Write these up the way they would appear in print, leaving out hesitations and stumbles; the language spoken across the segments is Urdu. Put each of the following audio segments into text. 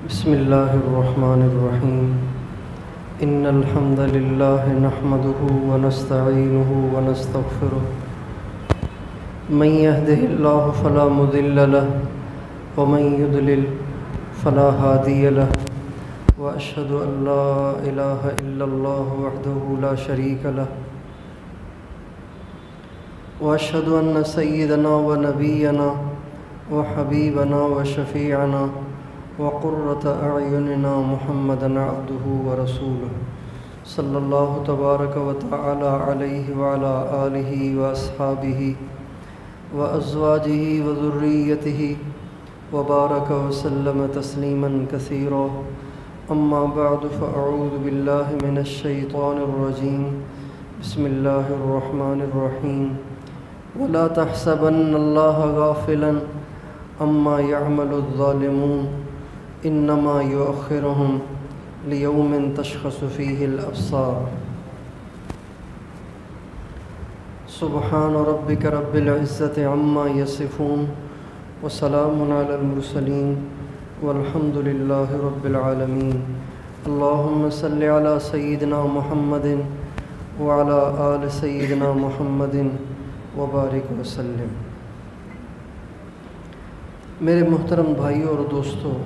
بسم اللہ الرحمن الرحیم ان الحمد للہ نحمده ونستعینه ونستغفره من يهده اللہ فلا مضل له ومن يضلل فلا هادی له واشهد ان لا الہ الا اللہ وحده لا شریک له واشهد ان سیدنا ونبینا وحبیبنا وشفیعنا وقرۃ اعیننا محمدا عبدہ ورسولہ صلی اللہ تبارک وتعالی علیہ وعلی آلہ واصحابہ وازواجہ وذریتہ وبارک وسلم تسلیما کثیرا اما بعد فاعوذ باللہ من الشیطان الرجیم بسم اللہ الرحمن الرحیم ولا تحسبن اللہ غافلا عما يعمل الظالمون انما يؤخرهم لیوم تشخص فیہ الابصار سبحان ربک رب العزۃ عما یصفون وسلام علی المرسلین والحمد للہ رب العالمین اللہم صل علی سیدنا محمد وعلی آل سیدنا محمد وبارک وسلم۔ میرے محترم بھائیوں اور دوستوں،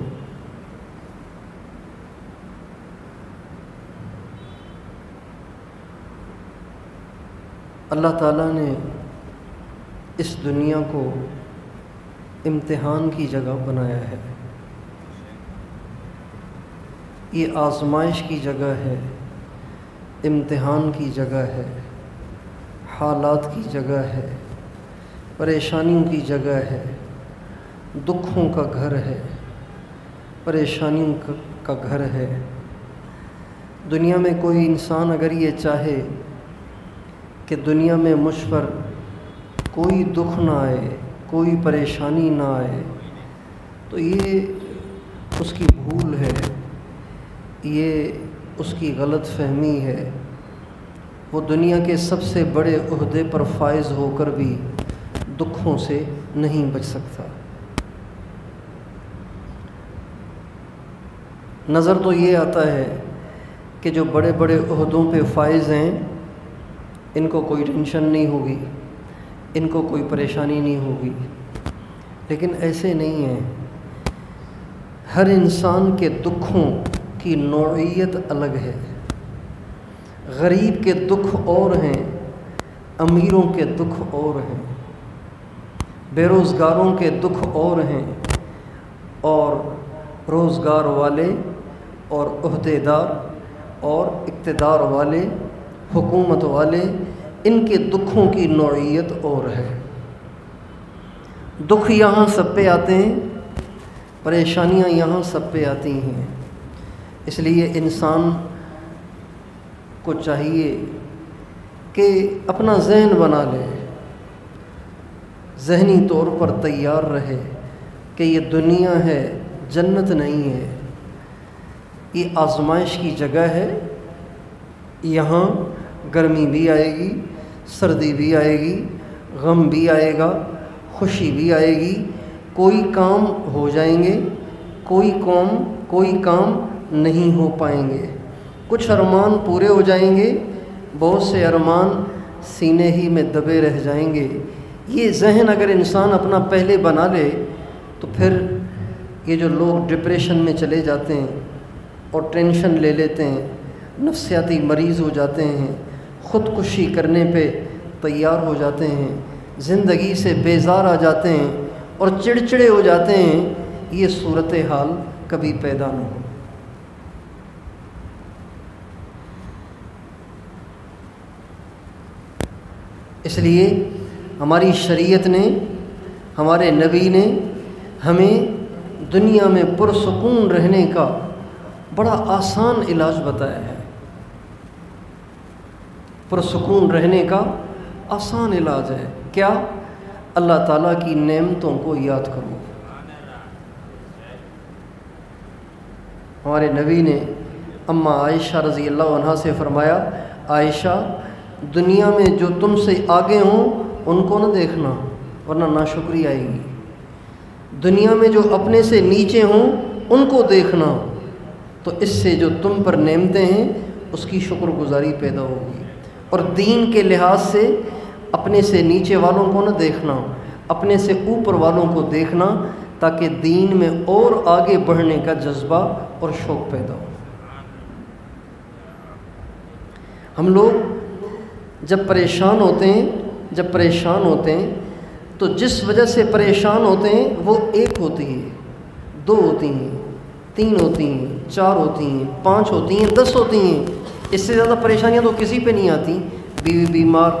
اللہ تعالیٰ نے اس دنیا کو امتحان کی جگہ بنایا ہے، یہ آزمائش کی جگہ ہے، امتحان کی جگہ ہے، حالات کی جگہ ہے، پریشانیوں کی جگہ ہے، دکھوں کا گھر ہے، پریشانیوں کا گھر ہے۔ دنیا میں کوئی انسان اگر یہ چاہے کہ دنیا میں مجھ پر کوئی دکھ نہ آئے، کوئی پریشانی نہ آئے، تو یہ اس کی بھول ہے، یہ اس کی غلط فہمی ہے۔ وہ دنیا کے سب سے بڑے عہدے پر فائز ہو کر بھی دکھوں سے نہیں بچ سکتا۔ نظر تو یہ آتا ہے کہ جو بڑے بڑے عہدوں پہ فائز ہیں ان کو کوئی ٹینشن نہیں ہوگی، ان کو کوئی پریشانی نہیں ہوگی، لیکن ایسے نہیں ہے۔ ہر انسان کے دکھوں کی نوعیت الگ ہے۔ غریب کے دکھ اور ہیں، امیروں کے دکھ اور ہیں، بے روزگاروں کے دکھ اور ہیں، اور روزگار والے اور عہدیدار اور اقتدار والے، حکومت والے، ان کے دکھوں کی نوعیت اور ہے۔ دکھ یہاں سب پہ آتے ہیں، پریشانیاں یہاں سب پہ آتی ہیں۔ اس لیے انسان کو چاہیے کہ اپنا ذہن بنا لے، ذہنی طور پر تیار رہے کہ یہ دنیا ہے، جنت نہیں ہے، یہ آزمائش کی جگہ ہے۔ یہاں گرمی بھی آئے گی، سردی بھی آئے گی، غم بھی آئے گا، خوشی بھی آئے گی، کوئی کام ہو جائیں گے، کوئی کام نہیں ہو پائیں گے، کچھ ارمان پورے ہو جائیں گے، بہت سے ارمان سینے ہی میں دبے رہ جائیں گے۔ یہ ذہن اگر انسان اپنا پہلے بنا لے تو پھر یہ جو لوگ ڈپریشن میں چلے جاتے ہیں اور ٹینشن لے لیتے ہیں، نفسیاتی مریض ہو جاتے ہیں، خودکشی کرنے پہ تیار ہو جاتے ہیں، زندگی سے بیزار آ جاتے ہیں اور چڑچڑے ہو جاتے ہیں، یہ صورتحال کبھی پیدا نہ ہو۔ اس لیے ہماری شریعت نے، ہمارے نبی نے ہمیں دنیا میں پرسکون رہنے کا بڑا آسان علاج بتایا ہے۔ پرسکون رہنے کا آسان علاج ہے کیا؟ اللہ تعالیٰ کی نعمتوں کو یاد کرو۔ ہمارے نبی نے اماں عائشہ رضی اللہ عنہا سے فرمایا، عائشہ دنیا میں جو تم سے آگے ہوں ان کو نہ دیکھنا ورنہ ناشکری آئے گی، دنیا میں جو اپنے سے نیچے ہوں ان کو دیکھنا تو اس سے جو تم پر نعمتیں ہیں اس کی شکر گزاری پیدا ہوگی۔ اور دین کے لحاظ سے اپنے سے نیچے والوں کو نہ دیکھنا، اپنے سے اوپر والوں کو دیکھنا، تاکہ دین میں اور آگے بڑھنے کا جذبہ اور شوق پیدا ہو۔ ہم لوگ جب پریشان ہوتے ہیں تو جس وجہ سے پریشان ہوتے ہیں وہ ایک ہوتی ہے، دو ہوتی ہیں، تین ہوتی ہیں، چار ہوتی ہیں، پانچ ہوتی ہیں، 10 ہوتی ہیں۔ اس سے زیادہ پریشانیاں تو کسی پہ نہیں آتی۔ بیوی بیمار،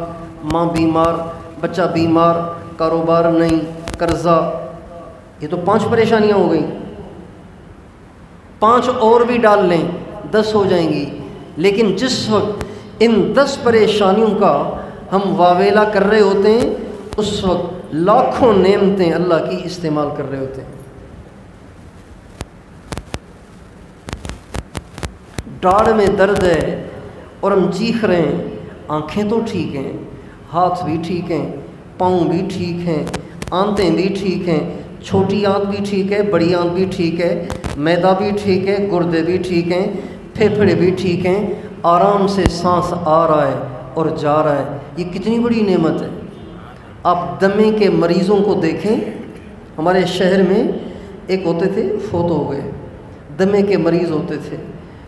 ماں بیمار، بچہ بیمار، کاروبار نہیں، قرضہ، یہ تو 5 پریشانیاں ہو گئیں۔ 5 اور بھی ڈال لیں 10 ہو جائیں گی۔ لیکن جس وقت ان 10 پریشانیوں کا ہم واویلا کر رہے ہوتے ہیں اس وقت لاکھوں نعمتیں اللہ کی استعمال کر رہے ہوتے ہیں۔ ڈاڑھ میں درد ہے اور ہم چیخ رہے ہیں، آنکھیں تو ٹھیک ہیں، ہاتھ بھی ٹھیک ہیں، پاؤں بھی ٹھیک ہیں، آنتیں بھی ٹھیک ہیں، چھوٹی آنت بھی ٹھیک ہے، بڑی آنت بھی ٹھیک ہے، معدہ بھی ٹھیک ہے، گردے بھی ٹھیک ہیں، پھیپھڑے بھی ٹھیک ہیں، آرام سے سانس آ رہا ہے اور جا رہا ہے۔ یہ کتنی بڑی نعمت ہے۔ آپ دمے کے مریضوں کو دیکھیں، ہمارے شہر میں ایک ہوتے تھے، فوت ہو گئے، دمے کے مریض ہوتے تھے،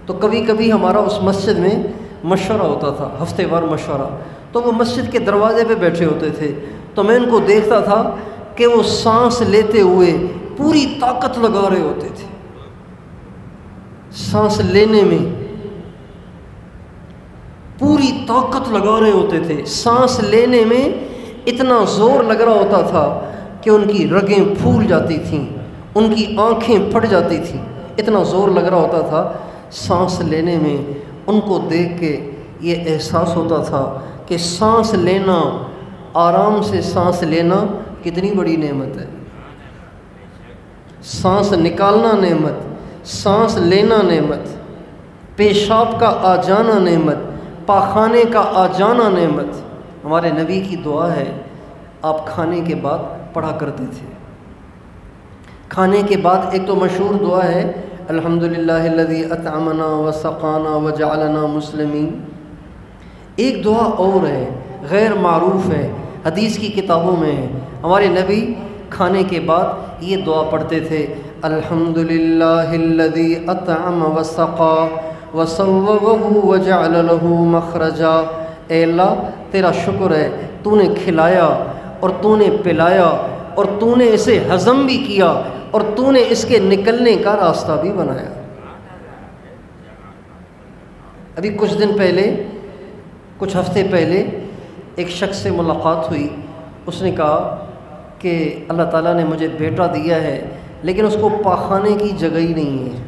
تو کبھی کبھی ہمارا اس مسجد میں مشورہ ہوتا تھا، ہفتے وار مشورہ، تو وہ مسجد کے دروازے پہ بیٹھے ہوتے تھے، تو میں ان کو دیکھتا تھا کہ وہ سانس لیتے ہوئے پوری طاقت لگا رہے ہوتے تھے۔ سانس لینے میں پوری طاقت لگا رہے ہوتے تھے، سانس لینے میں اتنا زور لگ رہا ہوتا تھا کہ ان کی رگیں پھول جاتی تھیں، ان کی آنکھیں پھٹ جاتی تھیں، اتنا زور لگ رہا ہوتا تھا سانس لینے میں۔ ان کو دیکھ کے یہ احساس ہوتا تھا کہ سانس لینا، آرام سے سانس لینا کتنی بڑی نعمت ہے۔ سانس نکالنا نعمت، سانس لینا نعمت، پیشاب کا آ جانا نعمت، پاخانے کا آ جانا نعمت۔ ہمارے نبی کی دعا ہے، آپ کھانے کے بعد پڑھا کرتے تھے۔ کھانے کے بعد ایک تو مشہور دعا ہے، الحمدللہ الذی اطعمنا وسقانا وجعلنا مسلمین۔ ایک دعا اور ہے، غیر معروف ہے، حدیث کی کتابوں میں ہے۔ ہمارے نبی کھانے کے بعد یہ دعا پڑھتے تھے، الحمدللہ الذی اطعم وسقا وصوبہ وجعل له مخرجا۔ اے اللہ تیرا شکر ہے، تو نے کھلایا اور تو نے پلایا اور تو نے اسے ہضم بھی کیا اور تو نے اس کے نکلنے کا راستہ بھی بنایا۔ ابھی کچھ ہفتے پہلے ایک شخص سے ملاقات ہوئی، اس نے کہا کہ اللہ تعالیٰ نے مجھے بیٹا دیا ہے لیکن اس کو پاخانے کی جگہ ہی نہیں ہے،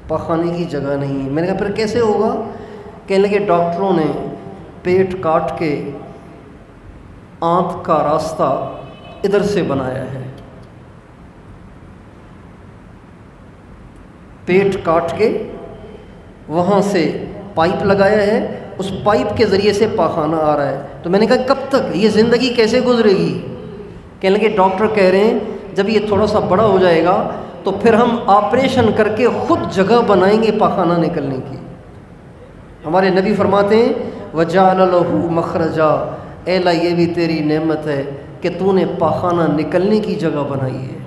پاخانے کی جگہ نہیں ہے۔ میں نے کہا پھر کیسے ہوگا؟ کہنے لگے ڈاکٹروں نے پیٹ کاٹ کے آنت کا راستہ ادھر سے بنایا ہے، پیٹ کاٹ کے وہاں سے پائپ لگایا ہے، اس پائپ کے ذریعے سے پاخانہ آ رہا ہے۔ تو میں نے کہا کب تک یہ زندگی کیسے گزرے گی؟ کہنے لگے ڈاکٹر کہہ رہے ہیں جب یہ تھوڑا سا بڑا ہو جائے گا تو پھر ہم آپریشن کر کے خود جگہ بنائیں گے پاخانہ نکلنے کی۔ ہمارے نبی فرماتے ہیں وجعل له مخرجا، اے اللہ یہ بھی تیری نعمت ہے کہ تو نے پاخانہ نکلنے کی جگہ بنائی ہے۔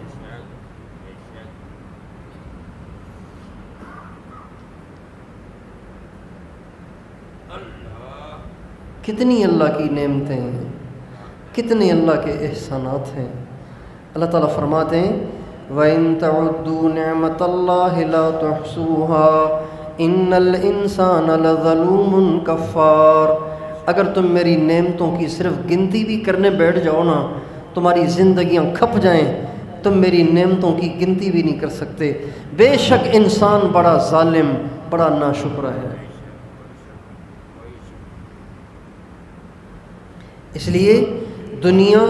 کتنی اللہ کی نعمتیں ہیں، کتنے اللہ کے احسانات ہیں۔ اللہ تعالیٰ فرماتے ہیں وَإِن تَعُدُّوا نِعْمَةَ اللَّهِ لَا تُحْصُوهَا إِنَّ الْإِنسَانَ لَظَلُومٌ كَفَّارٌ۔ اگر تم میری نعمتوں کی صرف گنتی بھی کرنے بیٹھ جاؤ نا، تمہاری زندگیاں کھپ جائیں، تم میری نعمتوں کی گنتی بھی نہیں کر سکتے۔ بے شک انسان بڑا ظالم، بڑا ناشکرا ہے۔ اس لیے دنیا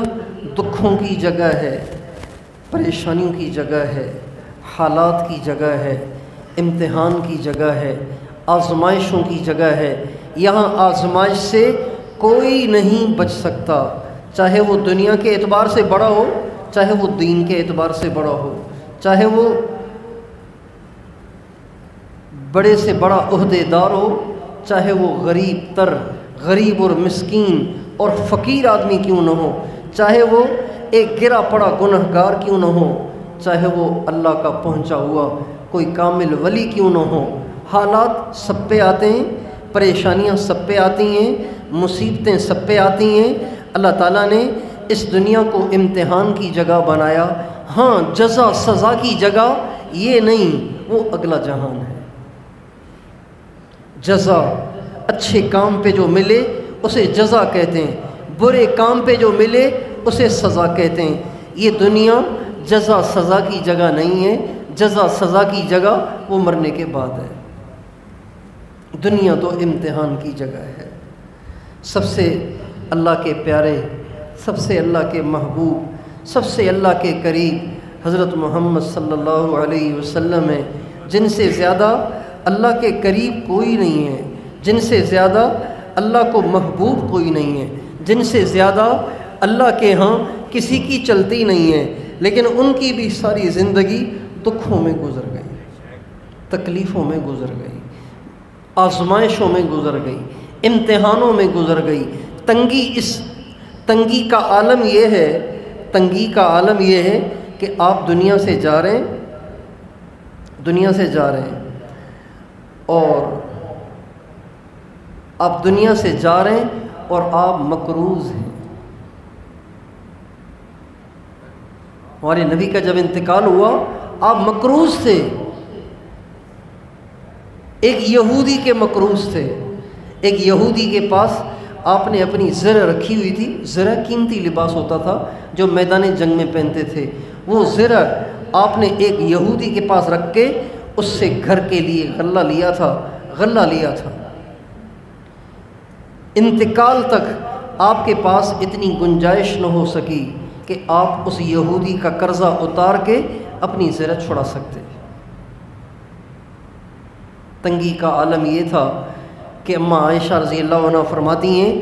دکھوں کی جگہ ہے، پریشانیوں کی جگہ ہے، حالات کی جگہ ہے، امتحان کی جگہ ہے، آزمائشوں کی جگہ ہے۔ یہاں آزمائش سے کوئی نہیں بچ سکتا، چاہے وہ دنیا کے اعتبار سے بڑا ہو چاہے وہ دین کے اعتبار سے بڑا ہو، چاہے وہ بڑے سے بڑا عہدے دار ہو، چاہے وہ غریب اور مسکین اور فقیر آدمی کیوں نہ ہو، چاہے وہ ایک گرا پڑا گنہگار کیوں نہ ہو، چاہے وہ اللہ کا پہنچا ہوا کوئی کامل ولی کیوں نہ ہو، حالات سب پہ آتے ہیں، پریشانیاں سب پہ آتی ہیں، مصیبتیں سب پہ آتی ہیں۔ اللہ تعالیٰ نے اس دنیا کو امتحان کی جگہ بنایا، ہاں جزا سزا کی جگہ یہ نہیں، وہ اگلا جہان ہے۔ جزا اچھے کام پہ جو ملے اسے جزا کہتے ہیں، برے کام پہ جو ملے اسے سزا کہتے ہیں۔ یہ دنیا جزا سزا کی جگہ نہیں ہے، جزا سزا کی جگہ وہ مرنے کے بعد ہے۔ دنیا تو امتحان کی جگہ ہے۔ سب سے اللہ کے پیارے، سب سے اللہ کے محبوب، سب سے اللہ کے قریب حضرت محمد صلی اللہ علیہ وسلم ہیں، جن سے زیادہ اللہ کے قریب کوئی نہیں ہے، جن سے زیادہ اللہ کو محبوب کوئی نہیں ہے، جن سے زیادہ اللہ کے ہاں کسی کی چلتی نہیں ہے، لیکن ان کی بھی ساری زندگی دکھوں میں گزر گئی، تکلیفوں میں گزر گئی، آزمائشوں میں گزر گئی، امتحانوں میں گزر گئی۔ تنگی کا عالم یہ ہے، تنگی کا عالم یہ ہے کہ آپ دنیا سے جا رہے ہیں اور آپ دنیا سے جا رہے ہیں اور آپ مقروض ہیں۔ ہمارے نبی کا جب انتقال ہوا آپ مقروض تھے، ایک یہودی کے مقروض تھے۔ ایک یہودی کے پاس آپ نے اپنی زرہ رکھی ہوئی تھی، زرہ قیمتی لباس ہوتا تھا جو میدان جنگ میں پہنتے تھے، وہ زرہ آپ نے ایک یہودی کے پاس رکھ کے اس سے گھر کے لیے غلہ لیا تھا۔ انتقال تک آپ کے پاس اتنی گنجائش نہ ہو سکی کہ آپ اس یہودی کا قرضہ اتار کے اپنی زرہ چھڑا سکتے۔ تنگی کا عالم یہ تھا کہ اماں عائشہ رضی اللہ عنہ فرماتی ہیں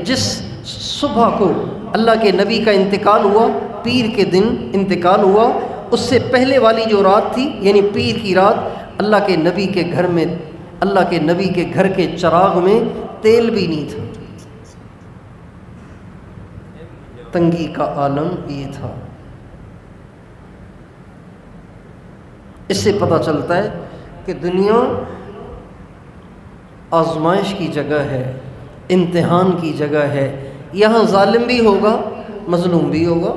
جس صبح کو اللہ کے نبی کا انتقال ہوا، پیر کے دن انتقال ہوا، اس سے پہلے والی جو رات تھی یعنی پیر کی رات، اللہ کے نبی کے گھر کے چراغ میں تیل بھی نہیں تھا۔ تنگی کا عالم یہ تھا۔ اس سے پتہ چلتا ہے کہ دنیا آزمائش کی جگہ ہے، امتحان کی جگہ ہے۔ یہاں ظالم بھی ہوگا، مظلوم بھی ہوگا،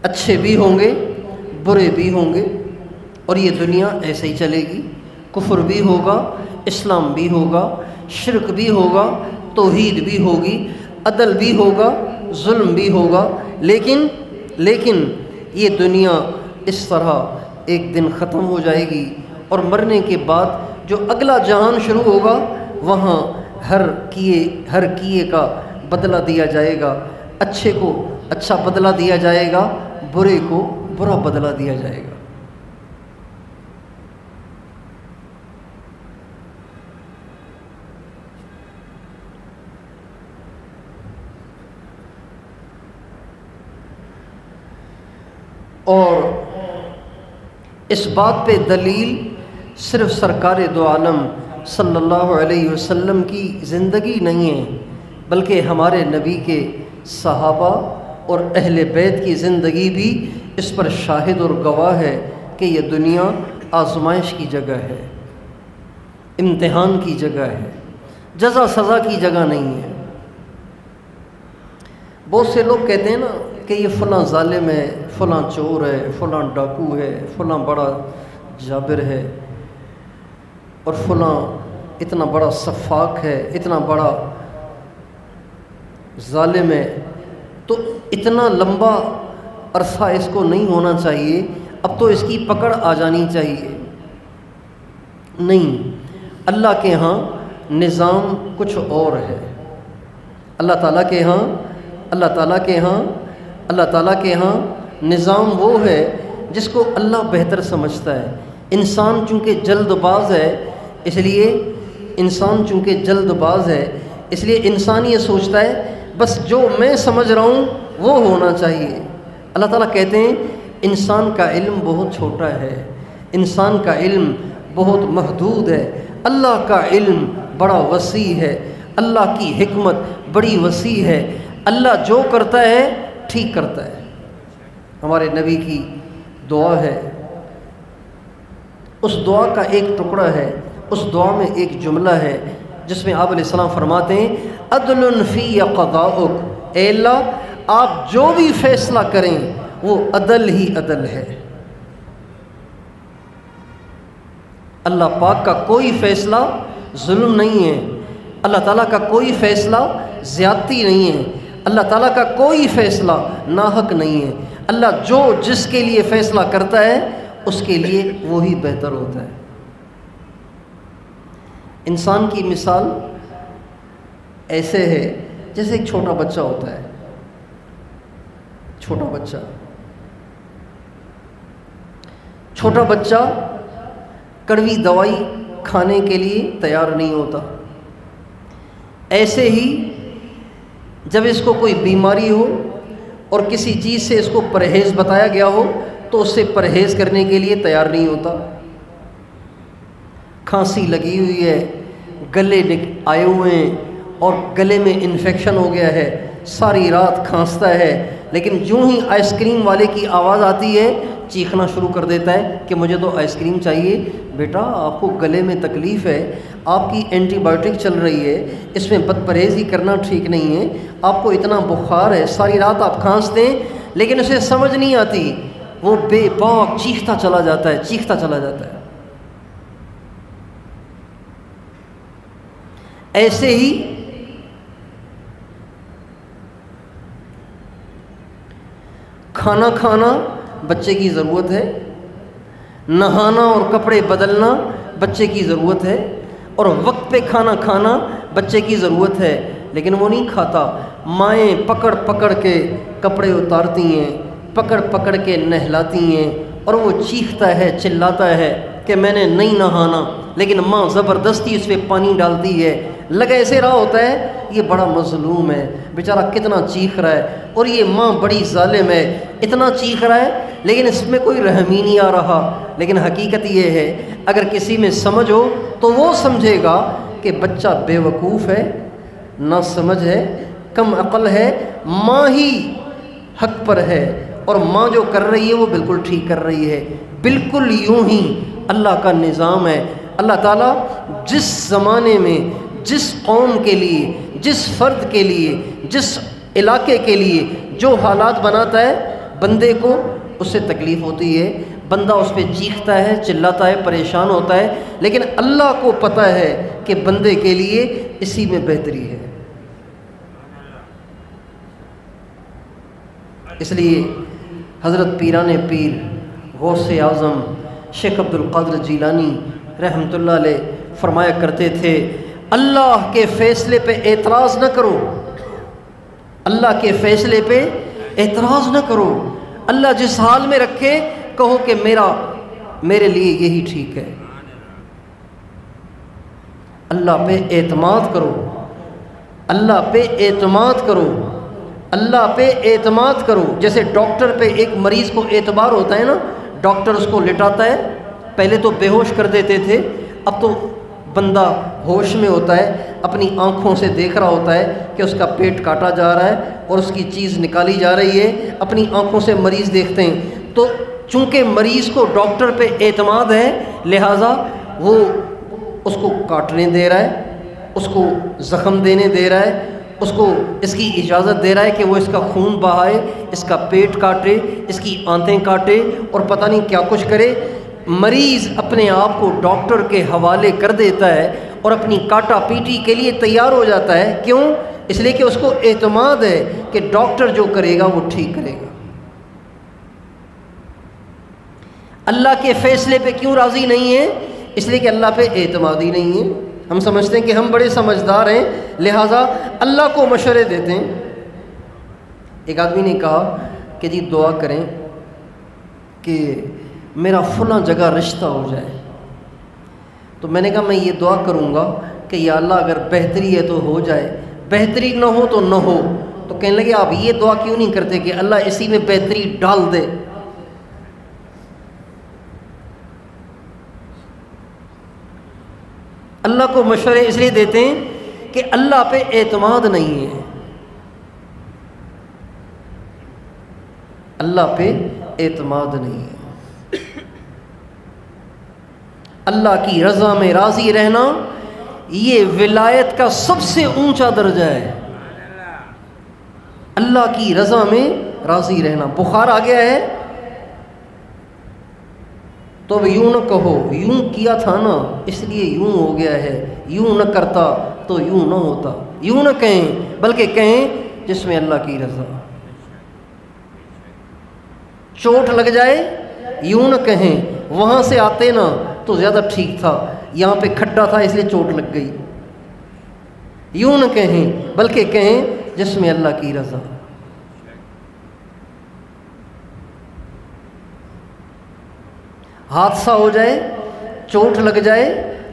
اچھے بھی ہوں گے، برے بھی ہوں گے، اور یہ دنیا ایسے ہی چلے گی۔ کفر بھی ہوگا، اسلام بھی ہوگا، شرک بھی ہوگا، توحید بھی ہوگی، عدل بھی ہوگا، ظلم بھی ہوگا، لیکن یہ دنیا اس طرح ایک دن ختم ہو جائے گی، اور مرنے کے بعد جو اگلا جہان شروع ہوگا وہاں ہر کیے کا بدلہ دیا جائے گا، اچھے کو اچھا بدلہ دیا جائے گا، برے کو برا بدلہ دیا جائے گا۔ اور اس بات پہ دلیل صرف سرکار دو عالم صلی اللہ علیہ وسلم کی زندگی نہیں ہے، بلکہ ہمارے نبی کے صحابہ اور اہل بیت کی زندگی بھی اس پر شاہد اور گواہ ہے کہ یہ دنیا آزمائش کی جگہ ہے، امتحان کی جگہ ہے، جزا سزا کی جگہ نہیں ہے۔ بہت سے لوگ کہتے ہیں نا کہ یہ فلاں ظالم ہے، فلاں چور ہے، فلاں ڈاکو ہے، فلاں بڑا جابر ہے، اور فلاں اتنا بڑا سفاک ہے، اتنا بڑا ظالم ہے، تو اتنا لمبا عرصہ اس کو نہیں ہونا چاہیے، اب تو اس کی پکڑ آ جانی چاہیے۔ نہیں، اللہ کے ہاں نظام کچھ اور ہے۔ اللہ تعالیٰ کے ہاں نظام وہ ہے جس کو اللہ بہتر سمجھتا ہے۔ انسان چونکہ جلد باز ہے، اس لیے انسان یہ سوچتا ہے بس جو میں سمجھ رہا ہوں وہ ہونا چاہیے۔ اللہ تعالیٰ کہتے ہیں انسان کا علم بہت چھوٹا ہے، انسان کا علم بہت محدود ہے، اللہ کا علم بڑا وسیع ہے، اللہ کی حکمت بڑی وسیع ہے، اللہ جو کرتا ہے ٹھیک کرتا ہے۔ ہمارے نبی کی دعا ہے، اس دعا کا ایک ٹکڑا ہے، اس دعا میں ایک جملہ ہے جس میں آپ علیہ السلام فرماتے ہیں عدل فی قضاؤک، اے اللہ آپ جو بھی فیصلہ کریں وہ عدل ہی عدل ہے۔ اللہ پاک کا کوئی فیصلہ ظلم نہیں ہے، اللہ تعالیٰ کا کوئی فیصلہ زیادتی نہیں ہے، اللہ تعالیٰ کا کوئی فیصلہ ناحق نہیں ہے۔ اللہ جو جس کے لیے فیصلہ کرتا ہے اس کے لیے وہی بہتر ہوتا ہے۔ انسان کی مثال ایسے ہے جیسے ایک چھوٹا بچہ ہوتا ہے، چھوٹا بچہ کڑوی دوائی کھانے کے لیے تیار نہیں ہوتا۔ ایسے ہی جب اس کو کوئی بیماری ہو اور کسی چیز سے اس کو پرہیز بتایا گیا ہو تو اس سے پرہیز کرنے کے لیے تیار نہیں ہوتا۔ کھانسی لگی ہوئی ہے، گلے آئے ہوئے ہیں اور گلے میں انفیکشن ہو گیا ہے، ساری رات کھانستا ہے، لیکن جو ہی آئس کریم والے کی آواز آتی ہے چیخنا شروع کر دیتا ہے کہ مجھے تو آئس کریم چاہیے۔ بیٹا آپ کو گلے میں تکلیف ہے، آپ کی اینٹی بائیوٹک چل رہی ہے، اس میں بد پرہیزی کرنا ٹھیک نہیں ہے، آپ کو اتنا بخار ہے، ساری رات آپ کھانستے ہیں، لیکن اسے سمجھ نہیں آتی، وہ بے باک چیختا چلا جاتا ہے۔ ایسے ہی کھانا کھانا بچے کی ضرورت ہے، نہانا اور کپڑے بدلنا بچے کی ضرورت ہے، اور وقت پہ کھانا کھانا بچے کی ضرورت ہے، لیکن وہ نہیں کھاتا۔ مائیں پکڑ پکڑ کے کپڑے اتارتی ہیں، پکڑ پکڑ کے نہلاتی ہیں، اور وہ چیختا ہے چلاتا ہے کہ میں نے نہیں نہانا، لیکن ماں زبردستی اس پہ پانی ڈالتی ہے۔ لگ ایسے رہا ہوتا ہے یہ بڑا مظلوم ہے، بیچارہ کتنا چیخ رہا ہے، اور یہ ماں بڑی ظالم ہے، اتنا چیخ رہا ہے لیکن اس میں کوئی رحم ہی نہیں آ رہا۔ لیکن حقیقت یہ ہے اگر کسی میں سمجھ ہو تو وہ سمجھے گا کہ بچہ بے وقوف ہے، نہ سمجھ ہے، کم عقل ہے، ماں ہی حق پر ہے، اور ماں جو کر رہی ہے وہ بالکل ٹھیک کر رہی ہے۔ بالکل یوں ہی اللہ کا نظام ہے۔ اللہ تعالیٰ جس زمانے میں جس قوم کے لیے، جس فرد کے لیے، جس علاقے کے لیے جو حالات بناتا ہے، بندے کو اس سے تکلیف ہوتی ہے، بندہ اس پہ چیختا ہے، چلاتا ہے، پریشان ہوتا ہے، لیکن اللہ کو پتہ ہے کہ بندے کے لیے اسی میں بہتری ہے۔ اس لیے حضرت پیران پیر غوث اعظم شیخ عبد القادر جیلانی رحمۃ اللہ علیہ فرمایا کرتے تھے اللہ کے فیصلے پہ اعتراض نہ کرو، اللہ کے فیصلے پہ اعتراض نہ کرو، اللہ جس حال میں رکھے کہو کہ میرے لیے یہی ٹھیک ہے۔ اللہ پہ اعتماد کرو، اللہ پہ اعتماد کرو، اللہ پہ اعتماد کرو۔ جیسے ڈاکٹر پہ ایک مریض کو اعتبار ہوتا ہے نا، ڈاکٹر اس کو لٹاتا ہے، پہلے تو بے ہوش کر دیتے تھے، اب تو بندہ ہوش میں ہوتا ہے، اپنی آنکھوں سے دیکھ رہا ہوتا ہے کہ اس کا پیٹ کاٹا جا رہا ہے اور اس کی چیز نکالی جا رہی ہے، اپنی آنکھوں سے مریض دیکھتے ہیں۔ تو چونکہ مریض کو ڈاکٹر پہ اعتماد ہے لہٰذا وہ اس کو کاٹنے دے رہا ہے، اس کو زخم دینے دے رہا ہے، اس کو اس کی اجازت دے رہا ہے کہ وہ اس کا خون بہائے، اس کا پیٹ کاٹے، اس کی آنتیں کاٹے اور پتہ نہیں کیا کچھ کرے۔ مریض اپنے آپ کو ڈاکٹر کے حوالے کر دیتا ہے اور اپنی کاٹا پیٹی کے لیے تیار ہو جاتا ہے۔ کیوں؟ اس لیے کہ اس کو اعتماد ہے کہ ڈاکٹر جو کرے گا وہ ٹھیک کرے گا۔ اللہ کے فیصلے پہ کیوں راضی نہیں ہے؟ اس لیے کہ اللہ پہ اعتماد ہی نہیں ہے۔ ہم سمجھتے ہیں کہ ہم بڑے سمجھدار ہیں لہٰذا اللہ کو مشورے دیتے ہیں۔ ایک آدمی نے کہا کہ جی دعا کریں کہ میرا فلاں جگہ رشتہ ہو جائے، تو میں نے کہا میں یہ دعا کروں گا کہ یا اللہ اگر بہتری ہے تو ہو جائے، بہتری نہ ہو تو نہ ہو، تو کہنے لگے آپ یہ دعا کیوں نہیں کرتے کہ اللہ اسی میں بہتری ڈال دے؟ اللہ کو مشورے اس لیے دیتے ہیں کہ اللہ پہ اعتماد نہیں ہے، اللہ پہ اعتماد نہیں ہے۔ اللہ کی رضا میں راضی رہنا یہ ولایت کا سب سے اونچا درجہ ہے، اللہ کی رضا میں راضی رہنا۔ بخار آ گیا ہے تو اب یوں نہ کہو یوں کیا تھا نا اس لیے یوں ہو گیا ہے، یوں نہ کرتا تو یوں نہ ہوتا، یوں نہ کہیں بلکہ کہیں جس میں اللہ کی رضا۔ چوٹ لگ جائے یوں نہ کہیں وہاں سے آتے نا تو زیادہ ٹھیک تھا، یہاں پہ کھڈا تھا اس لیے چوٹ لگ گئی، یوں نہ کہیں بلکہ کہیں جس میں اللہ کی رضا۔ حادثہ ہو جائے، چوٹ لگ جائے،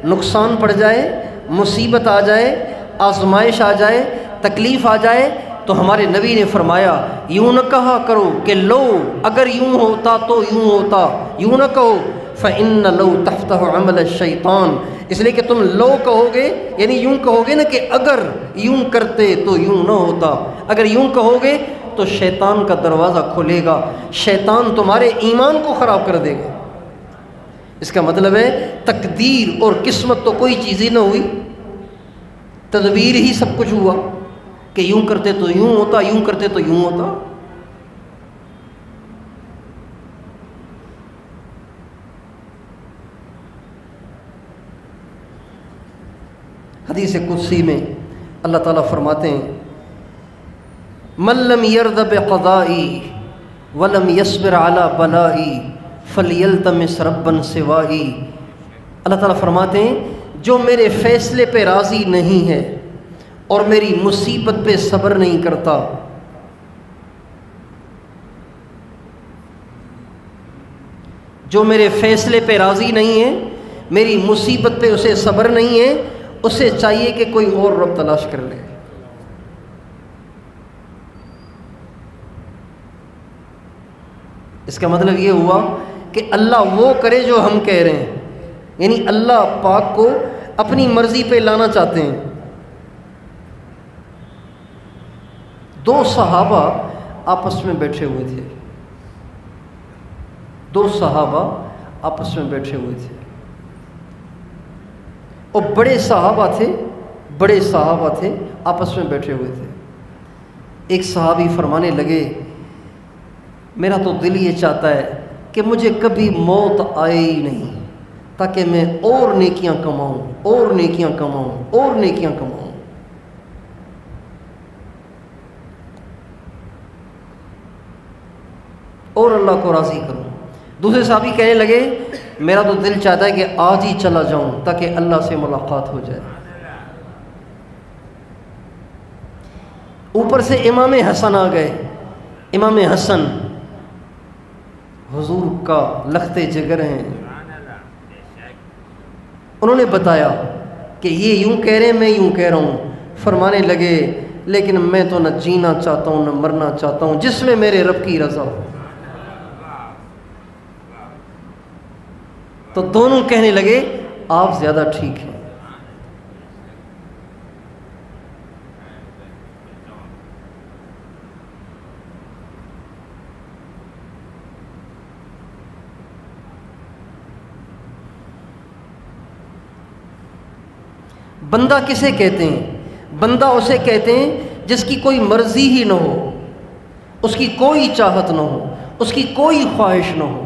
نقصان پڑ جائے، مصیبت آ جائے، آزمائش آ جائے، تکلیف آ جائے تو ہمارے نبی نے فرمایا یوں نہ کہا کرو کہ لو اگر یوں ہوتا تو یوں ہوتا، یوں نہ کہو فَإِنَّ لَوْ تَفْتَحُ عَمَلَ الشَّيْطَانِ، اس لیے کہ تم لو کہو گے یعنی یوں کہو گے نا کہ اگر یوں کرتے تو یوں نہ ہوتا، اگر یوں کہو گے تو شیطان کا دروازہ کھلے گا، شیطان تمہارے ایمان کو خراب کر دے گا۔ اس کا مطلب ہے تقدیر اور قسمت تو کوئی چیز ہی نہ ہوئی، تدبیر ہی سب کچھ ہوا کہ یوں کرتے تو یوں ہوتا، یوں کرتے تو یوں ہوتا۔ حدیث قدسی میں اللہ تعالیٰ فرماتے ہیں من لم یرض بقضائی ولم یصبر علی بلائی فلیلتمس ربا سوائی۔ اللہ تعالیٰ فرماتے ہیں جو میرے فیصلے پہ راضی نہیں ہے اور میری مصیبت پہ صبر نہیں کرتا، جو میرے فیصلے پہ راضی نہیں ہے، میری مصیبت پہ اسے صبر نہیں ہے، اسے چاہیے کہ کوئی اور رب تلاش کر لے۔ اس کا مطلب یہ ہوا کہ اللہ وہ کرے جو ہم کہہ رہے ہیں، یعنی اللہ پاک کو اپنی مرضی پہ لانا چاہتے ہیں۔ دو صحابہ آپس میں بیٹھے ہوئے تھے، دو صحابہ آپس میں بیٹھے ہوئے تھے اور بڑے صحابہ تھے آپس میں بیٹھے ہوئے تھے۔ ایک صحابی فرمانے لگے میرا تو دل یہ چاہتا ہے کہ مجھے کبھی موت آئے ہی نہیں تاکہ میں اور نیکیاں کماؤں اور نیکیاں کماؤں اور نیکیاں کماؤں۔ اور اللہ کو راضی کروں۔ دوسرے صحابی کہنے لگے میرا تو دل چاہتا ہے کہ آج ہی چلا جاؤں تاکہ اللہ سے ملاقات ہو جائے۔ اوپر سے امام حسن آ گئے۔ امام حسن حضور کا لخت جگر ہیں، انہوں نے بتایا کہ یہ یوں کہہ رہے ہیں، میں یوں کہہ رہا ہوں۔ فرمانے لگے لیکن میں تو نہ جینا چاہتا ہوں نہ مرنا چاہتا ہوں جس میں میرے رب کی رضا ہو۔ تو دونوں کہنے لگے آپ زیادہ ٹھیک ہیں۔ بندہ کسے کہتے ہیں؟ بندہ اسے کہتے ہیں جس کی کوئی مرضی ہی نہ ہو، اس کی کوئی چاہت نہ ہو، اس کی کوئی خواہش نہ ہو،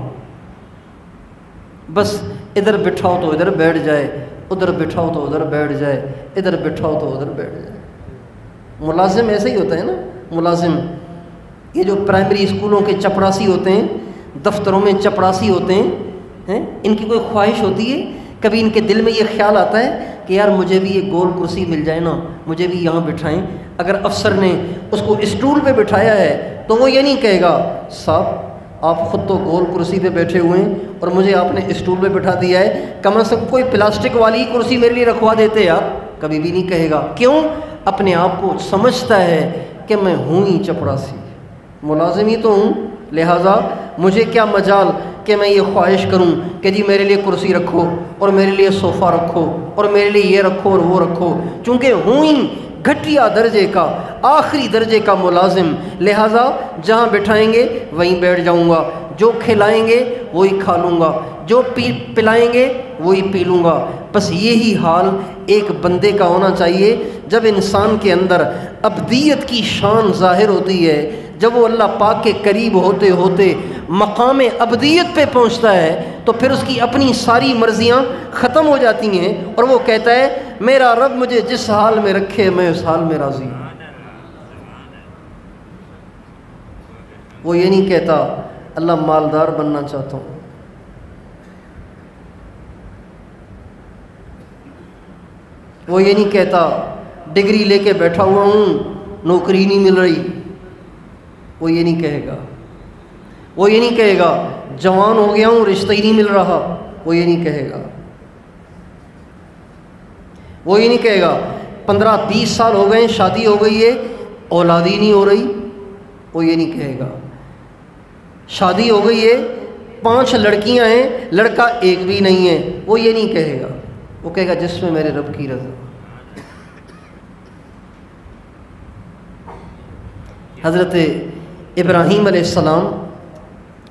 بس ادھر بٹھاؤ تو ادھر بیٹھ جائے، ادھر بٹھاؤ تو ادھر بیٹھ جائے، ادھر بٹھاؤ تو ادھر بیٹھ جائے۔ ملازم ایسے ہی ہوتا ہے نا، ملازم یہ جو پرائمری اسکولوں کے چپڑاسی ہوتے ہیں، دفتروں میں چپڑاسی ہوتے ہیں، ان کی کوئی خواہش ہوتی ہے؟ کبھی ان کے دل میں یہ خیال آتا ہے کہ یار مجھے بھی یہ گول کرسی مل جائے نا، مجھے بھی یہاں بٹھائیں؟ اگر افسر نے اس کو اسٹول پہ بٹھایا ہے تو وہ یہ نہیں کہے گا صاحب آپ خود تو گول کرسی پہ بیٹھے ہوئے ہیں اور مجھے آپ نے اسٹول پہ بٹھا دیا ہے، کم از کم کوئی پلاسٹک والی کرسی میرے لیے رکھوا دیتے آپ، کبھی بھی نہیں کہے گا۔ کیوں؟ اپنے آپ کو سمجھتا ہے کہ میں ہوں ہی چپڑاسی، ملازم ہی تو ہوں، لہٰذا مجھے کیا مجال کہ میں یہ خواہش کروں کہ جی میرے لیے کرسی رکھو اور میرے لیے صوفہ رکھو اور میرے لیے یہ رکھو اور وہ رکھو، چونکہ ہوں ہی گھٹیا درجے کا، آخری درجے کا ملازم، لہٰذا جہاں بٹھائیں گے وہیں بیٹھ جاؤں گا، جو کھلائیں گے وہی کھا لوں گا، جو پلائیں گے وہی پی لوں گا۔ بس یہی حال ایک بندے کا ہونا چاہیے جب انسان کے اندر ابدیت کی شان ظاہر ہوتی ہے، جب وہ اللہ پاک کے قریب ہوتے ہوتے مقام ابدیت پہ پہنچتا ہے تو پھر اس کی اپنی ساری مرضیاں ختم ہو جاتی ہیں اور وہ کہتا ہے میرا رب مجھے جس حال میں رکھے میں اس حال میں راضی ہوں۔ وہ یہ نہیں کہتا اللہ مالدار بننا چاہتا ہوں، وہ یہ نہیں کہتا ڈگری لے کے بیٹھا ہوا ہوں نوکری نہیں مل رہی، وہ یہ نہیں کہے گا، وہ یہ نہیں کہے گا جوان ہو گیا ہوں رشتہ ہی نہیں مل رہا، وہ یہ نہیں کہے گا، وہ یہ نہیں کہے گا 15-20 سال ہو گئے شادی ہو گئی ہے اولاد ہی نہیں ہو رہی، وہ یہ نہیں کہے گا، شادی ہو گئی ہے 5 لڑکیاں ہیں لڑکا ایک بھی نہیں ہے، وہ یہ نہیں کہے گا، وہ کہے گا جس میں میرے رب کی رضا۔ حضرت ابراہیم علیہ السلام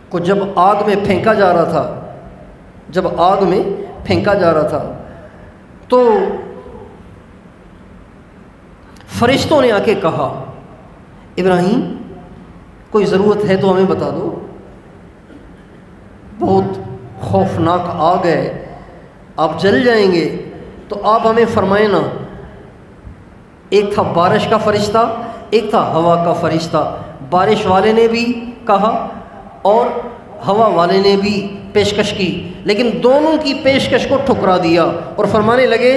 کو جب آگ میں پھینکا جا رہا تھا، جب آگ میں پھینکا جا رہا تھا تو فرشتوں نے آ کے کہا ابراہیم کوئی ضرورت ہے تو ہمیں بتا دو، بہت خوفناک آگ ہے، آپ جل جائیں گے، تو آپ ہمیں فرمائیں نا۔ ایک تھا بارش کا فرشتہ، ایک تھا ہوا کا فرشتہ، بارش والے نے بھی کہا اور ہوا والے نے بھی پیشکش کی، لیکن دونوں کی پیشکش کو ٹھکرا دیا اور فرمانے لگے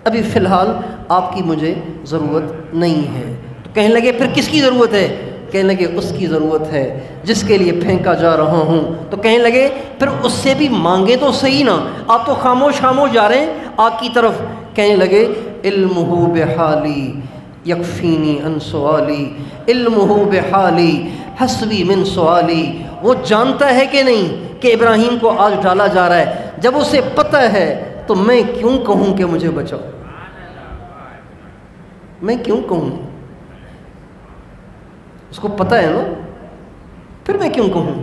ابھی فی الحال آپ کی مجھے ضرورت نہیں ہے۔ تو کہنے لگے پھر کس کی ضرورت ہے؟ کہنے لگے اس کی ضرورت ہے جس کے لیے پھینکا جا رہا ہوں۔ تو کہنے لگے پھر اس سے بھی مانگے تو صحیح نا، آپ تو خاموش خاموش جا رہے ہیں آگ کی طرف۔ کہنے لگے علمہ بحالی یکفینی عن سوالی، علمہ بحالی حسبی من سوالی۔ وہ جانتا ہے کہ نہیں کہ ابراہیم کو آج ڈالا جا رہا ہے؟ جب اسے پتہ ہے تو میں کیوں کہوں کہ مجھے بچاؤ؟ میں کیوں کہوں؟ اس کو پتہ ہے نا، پھر میں کیوں کہوں؟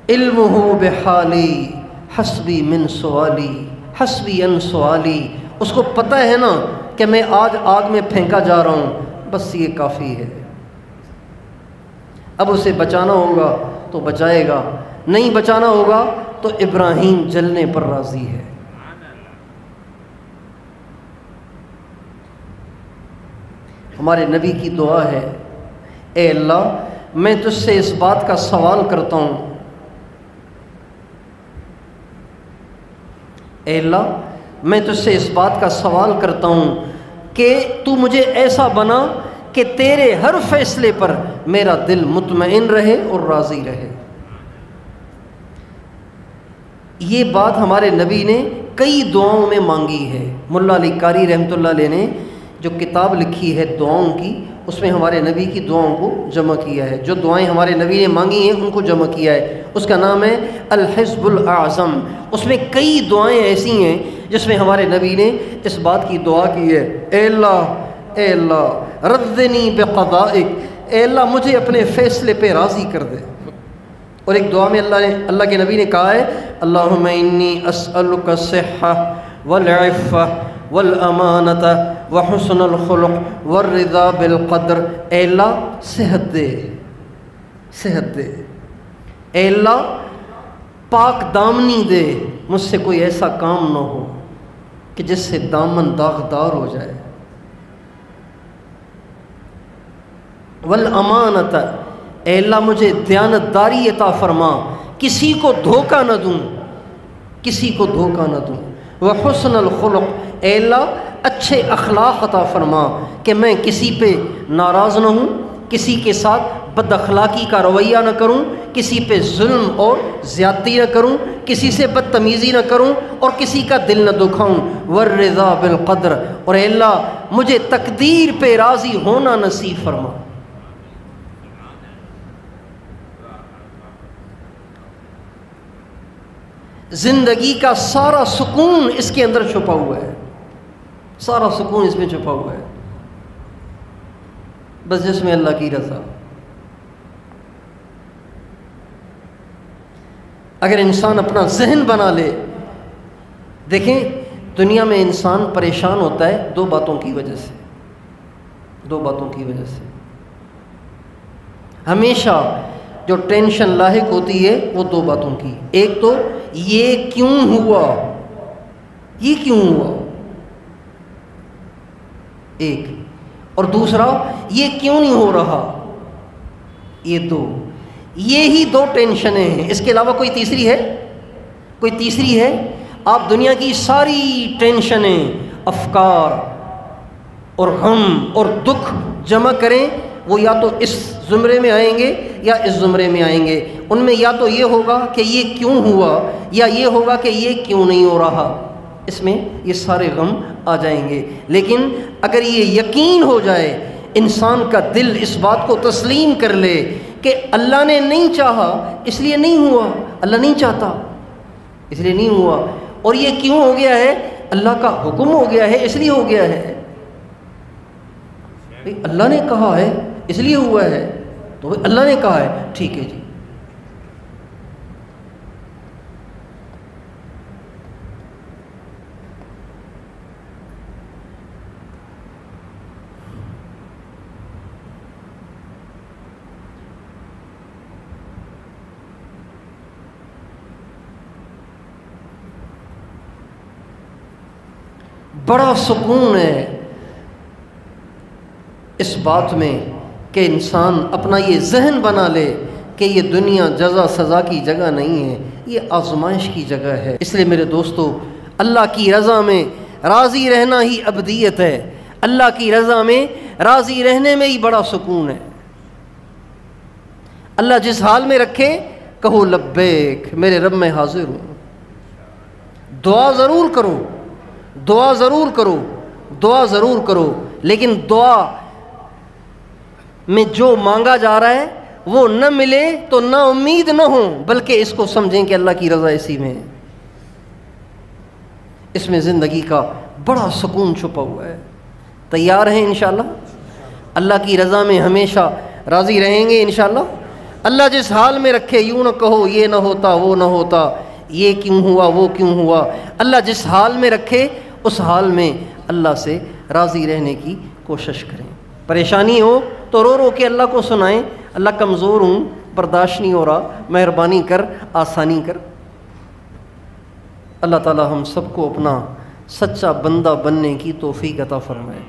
علمہ بحالی حسبی من سوالی حسبی ان سوالی۔ اس کو پتہ ہے نا کہ میں آج آگ میں پھینکا جا رہا ہوں، بس یہ کافی ہے۔ اب اسے بچانا ہوگا تو بچائے گا، نہیں بچانا ہوگا تو ابراہیم جلنے پر راضی ہے۔ ہمارے نبی کی دعا ہے اے اللہ میں تجھ سے اس بات کا سوال کرتا ہوں، اے اللہ میں تجھ سے اس بات کا سوال کرتا ہوں کہ تو مجھے ایسا بنا کہ تیرے ہر فیصلے پر میرا دل مطمئن رہے اور راضی رہے۔ یہ بات ہمارے نبی نے کئی دعاؤں میں مانگی ہے۔ ملا علی قاری رحمۃ اللہ علیہ نے جو کتاب لکھی ہے دعاؤں کی، اس میں ہمارے نبی کی دعاؤں کو جمع کیا ہے، جو دعائیں ہمارے نبی نے مانگی ہیں ان کو جمع کیا ہے، اس کا نام ہے الحزب الاعظم۔ اس میں کئی دعائیں ایسی ہیں جس میں ہمارے نبی نے اس بات کی دعا کی ہے اے اللہ ردنی بقضائک، اے اللہ مجھے اپنے فیصلے پہ راضی کر دے۔ اور ایک دعا میں اللہ کے نبی نے کہا ہے اللہم انی اسألک الصحہ والعفہ والامانۃ وحسن الخلق والرضا بالقدر۔ اے اللہ صحت دے، صحت دے، اے اللہ پاک دامنی دے، مجھ سے کوئی ایسا کام نہ ہو کہ جس سے دامن داغدار ہو جائے۔ والامانۃ، اے اللہ مجھے دیانتداری عطا فرما، کسی کو دھوکہ نہ دوں، کسی کو دھوکہ نہ دوں۔ وحسن الخلق، اے اللہ اچھے اخلاق عطا فرما کہ میں کسی پہ ناراض نہ ہوں، کسی کے ساتھ بد اخلاقی کا رویہ نہ کروں، کسی پہ ظلم اور زیادتی نہ کروں، کسی سے بدتمیزی نہ کروں اور کسی کا دل نہ دکھاؤں۔ والرضا بالقدر، اور اے اللہ مجھے تقدیر پہ راضی ہونا نصیب فرما۔ زندگی کا سارا سکون اس کے اندر چھپا ہوا ہے، سارا سکون اس میں چھپا ہوا ہے، بس جس میں اللہ کی رضا۔ اگر انسان اپنا ذہن بنا لے، دیکھیں دنیا میں انسان پریشان ہوتا ہے دو باتوں کی وجہ سے، دو باتوں کی وجہ سے ہمیشہ جو ٹینشن لاحق ہوتی ہے وہ دو باتوں کی، ایک تو یہ کیوں ہوا، یہ کیوں ہوا ایک، اور دوسرا یہ کیوں نہیں ہو رہا، یہ دو، یہی دو ٹینشنیں ہیں، اس کے علاوہ کوئی تیسری ہے؟ کوئی تیسری ہے؟ آپ دنیا کی ساری ٹینشنیں، افکار اور غم اور دکھ جمع کریں، وہ یا تو اس زمرے میں آئیں گے یا اس زمرے میں آئیں گے، ان میں یا تو یہ ہوگا کہ یہ کیوں ہوا یا یہ ہوگا کہ یہ کیوں نہیں ہو رہا، اس میں یہ سارے غم آ جائیں گے۔ لیکن اگر یہ یقین ہو جائے، انسان کا دل اس بات کو تسلیم کر لے کہ اللہ نے نہیں چاہا اس لیے نہیں ہوا، اللہ نہیں چاہتا اس لیے نہیں ہوا، اور یہ کیوں ہو گیا ہے؟ اللہ کا حکم ہو گیا ہے اس لیے ہو گیا ہے، اللہ نے کہا ہے اس لیے ہوا ہے، تو اللہ نے کہا ہے ٹھیک ہے جی۔ بڑا سکون ہے اس بات میں کہ انسان اپنا یہ ذہن بنا لے کہ یہ دنیا جزا سزا کی جگہ نہیں ہے، یہ آزمائش کی جگہ ہے۔ اس لیے میرے دوستو، اللہ کی رضا میں راضی رہنا ہی ابدیت ہے، اللہ کی رضا میں راضی رہنے میں ہی بڑا سکون ہے۔ اللہ جس حال میں رکھے کہو لبیک، میرے رب میں حاضر ہوں۔ دعا ضرور کرو، دعا ضرور کرو، دعا ضرور کرو، لیکن دعا میں جو مانگا جا رہا ہے وہ نہ ملے تو نا امید نہ ہو، بلکہ اس کو سمجھیں کہ اللہ کی رضا اسی میں ہے، اس میں زندگی کا بڑا سکون چھپا ہوا ہے۔ تیار ہیں انشاءاللہ؟ اللہ کی رضا میں ہمیشہ راضی رہیں گے انشاءاللہ۔ اللہ جس حال میں رکھے، یوں نہ کہو یہ نہ ہوتا وہ نہ ہوتا، یہ کیوں ہوا وہ کیوں ہوا، اللہ جس حال میں رکھے اس حال میں اللہ سے راضی رہنے کی کوشش کریں۔ پریشانی ہو تو رو رو کے اللہ کو سنائیں، اللہ کمزور ہوں، برداشت نہیں ہو رہا، مہربانی کر، آسانی کر۔ اللہ تعالی ہم سب کو اپنا سچا بندہ بننے کی توفیق عطا فرمائے۔